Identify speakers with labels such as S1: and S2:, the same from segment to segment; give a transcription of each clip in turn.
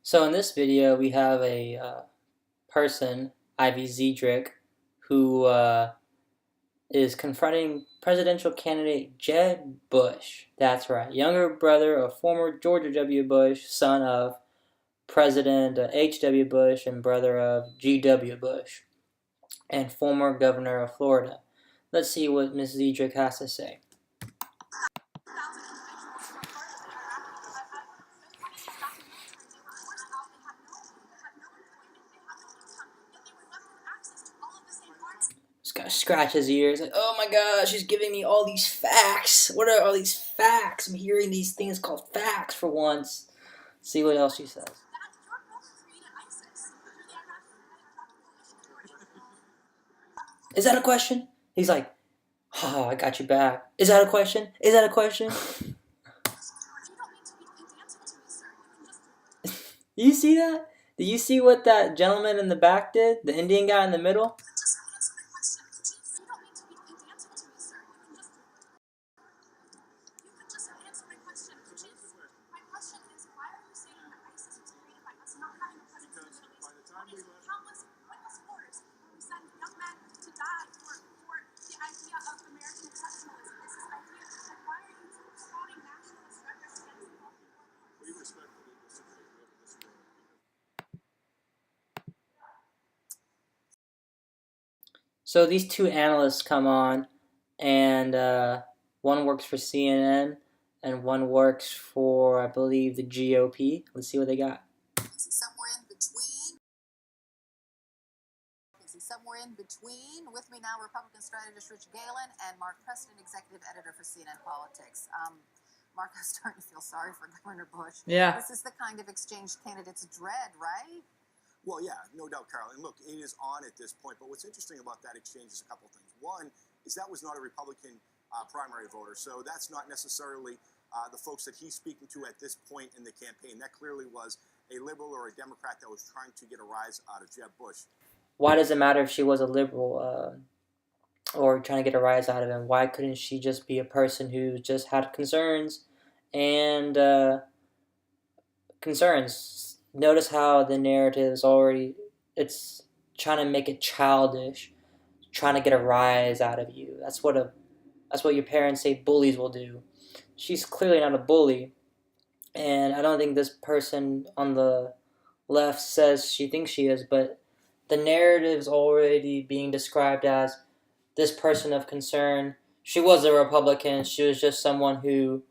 S1: So in this video, we have a person, Ivy Zedrick, who is confronting presidential candidate Jeb Bush. That's right, younger brother of former George W. Bush, son of President H.W. Bush, and brother of G.W. Bush, and former governor of Florida. Let's see what Ms. Zedrick has to say. This guy scratches his ears like, oh my god, she's giving me all these facts. What are all these facts? I'm hearing these things called facts for once. See what else she says. Is that a question? He's like, oh, I got you back. Is that a question? Is that a question? You see that? Did you see what that gentleman in the back did? The Indian guy in the middle? So these two analysts come on, and one works for CNN, and one works for, I believe, the GOP. Let's see what they got.
S2: Somewhere in between. With me now, Republican strategist Rich Galen and Mark Preston, executive editor for CNN Politics. Mark, I'm starting to feel sorry for Governor Bush.
S1: Yeah.
S2: This is the kind of exchange candidates dread, right?
S3: Well, yeah, no doubt, Carol. And look, it is on at this point. But what's interesting about that exchange is a couple of things. One is that was not a Republican primary voter, so that's not necessarily the folks that he's speaking to at this point in the campaign. That clearly was a liberal or a Democrat that was trying to get a rise out of Jeb Bush.
S1: Why does it matter if she was a liberal or trying to get a rise out of him? Why couldn't she just be a person who just had concerns and concerns? Notice how the narrative is already, it's trying to make it childish, trying to get a rise out of you. That's what your parents say bullies will do. She's clearly not a bully, and I don't think this person on the left says she thinks she is, but the narrative's already being described as this person of concern. She was a Republican. She was just someone who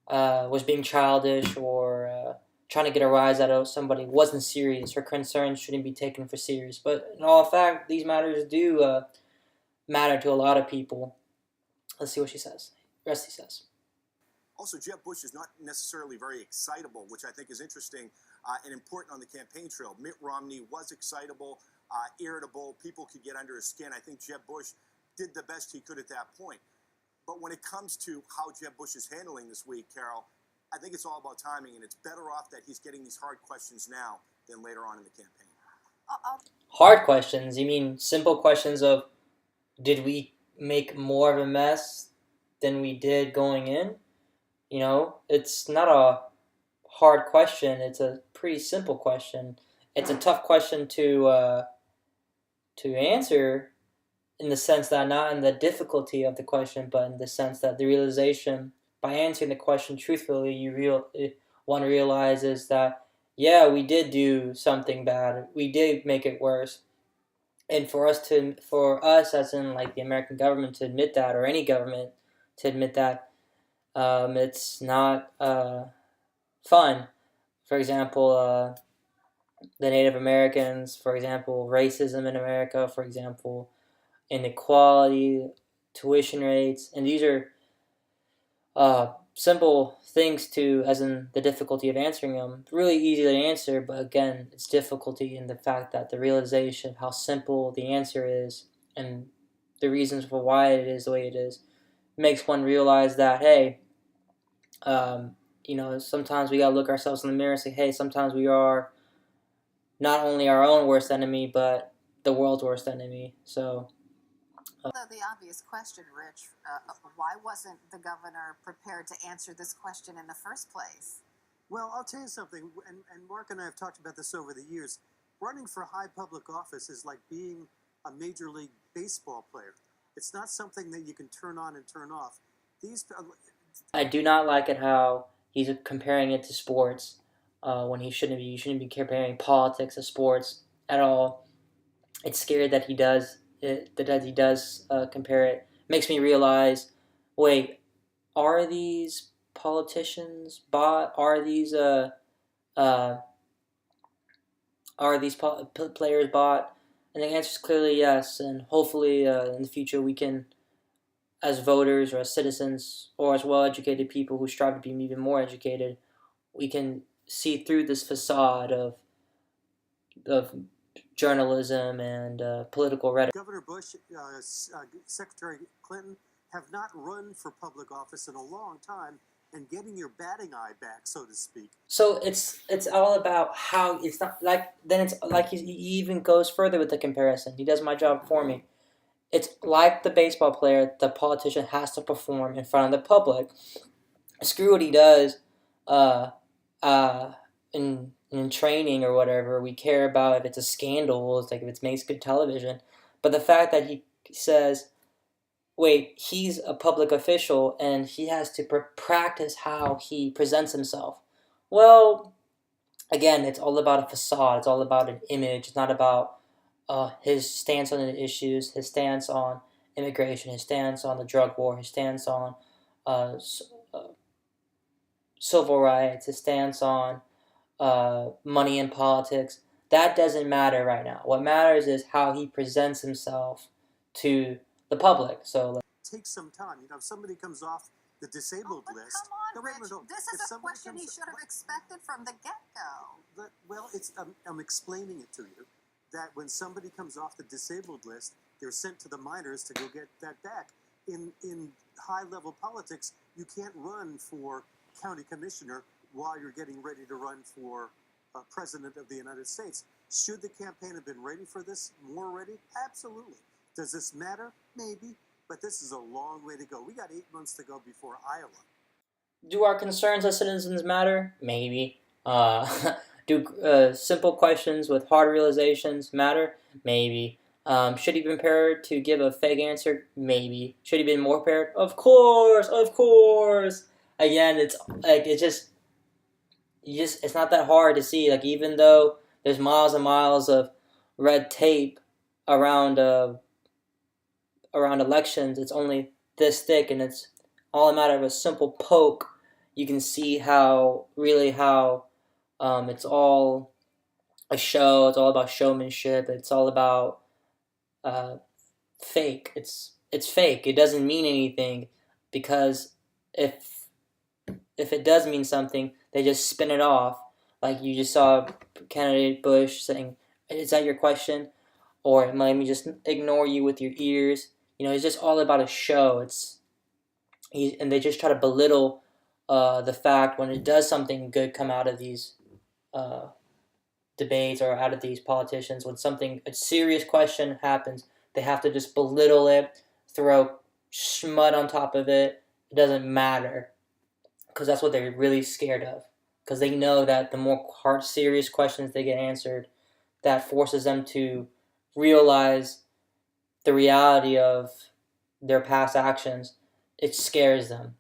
S1: was being childish or trying to get a rise out of somebody. Wasn't serious. Her concerns shouldn't be taken for serious. But in all fact, these matters do matter to a lot of people. Let's see what she says. Rusty says.
S3: Also, Jeb Bush is not necessarily very excitable, which I think is interesting and important on the campaign trail. Mitt Romney was excitable, irritable. People could get under his skin. I think Jeb Bush did the best he could at that point. But when it comes to how Jeb Bush is handling this week, Carol, I think it's all about timing, and it's better off that he's getting these hard questions now than later on in the campaign.
S1: Hard questions? You mean simple questions of, did we make more of a mess than we did going in? You know, it's not a hard question. It's a pretty simple question. It's a tough question to answer, in the sense that not in the difficulty of the question, but in the sense that the realization, by answering the question truthfully, one realizes that, yeah, we did do something bad. We did make it worse. And for us as in like the American government to admit that, or any government to admit that, it's not fun. For example, the Native Americans, for example, racism in America, for example, inequality, tuition rates, and these are simple things to, as in the difficulty of answering them. Really easy to answer, but again, it's difficulty in the fact that the realization of how simple the answer is and the reasons for why it is the way it is makes one realize that, hey, sometimes we gotta look ourselves in the mirror and say, hey, sometimes we are not only our own worst enemy, but the world's worst enemy. So.
S2: The obvious question, Rich, why wasn't the governor prepared to answer this question in the first place?
S4: Well, I'll tell you something, and Mark and I have talked about this over the years. Running for high public office is like being a Major League Baseball player. It's not something that you can turn on and turn off. These
S1: I do not like it how he's comparing it to sports when he shouldn't be. You shouldn't be comparing politics to sports at all. It's scary that he does it. That he does compare it. Makes me realize, wait, are these politicians bought? Uh, are these players bought? And the answer is clearly yes. And hopefully, in the future, we can, as voters or as citizens or as well-educated people who strive to be even more educated, we can see through this facade of journalism and political rhetoric.
S4: Governor Bush, Secretary Clinton have not run for public office in a long time, and getting your batting eye back, so to speak.
S1: So it's all about how it's not like then it's like he even goes further with the comparison. He does my job for me. It's like the baseball player. The politician has to perform in front of the public. Screw what he does, uh, uh, in training or whatever. We care about if it's a scandal. It's like if it makes good television. But the fact that he says, wait, he's a public official and he has to practice how he presents himself. Well, again, it's all about a facade. It's all about an image. It's not about his stance on the issues, his stance on immigration, his stance on the drug war, his stance on uh, uh, civil rights, his stance on money in politics. That doesn't matter right now. What matters is how he presents himself to the public. So,
S4: Take some time. If somebody comes off the disabled list.
S2: Come on,
S4: No, wait a
S2: Rich.
S4: minute,
S2: This is a question he should have expected from the get-go.
S4: Well, I'm explaining it to you that when somebody comes off the disabled list, they're sent to the minors to go get that back. In high-level politics, you can't run for county commissioner while you're getting ready to run for president of the United States. Should the campaign have been ready for this, more ready? Absolutely. Does this matter? Maybe. But this is a long way to go. We got 8 months to go before Iowa.
S1: do our concerns as citizens matter? Maybe. Do simple questions with hard realizations matter? Maybe. Should he be prepared to give a fake answer? Maybe. Should he be more prepared? Of course, of course. Again, it's like it's not that hard to see. Like even though there's miles and miles of red tape around around elections, it's only this thick, and it's all a matter of a simple poke. You can see how it's all a show. It's all about showmanship. It's all about uh, fake. It's fake. It doesn't mean anything because if if it does mean something, they just spin it off. Like you just saw candidate Bush saying, "Is that your question?" Or let me just ignore you with your ears. It's just all about a show. And they just try to belittle the fact when it does something good come out of these uh, debates or out of these politicians. When a serious question happens, they have to just belittle it, throw smut on top of it. It doesn't matter because that's what they're really scared of. Because they know that the more hard, serious questions they get answered, that forces them to realize the reality of their past actions. It scares them.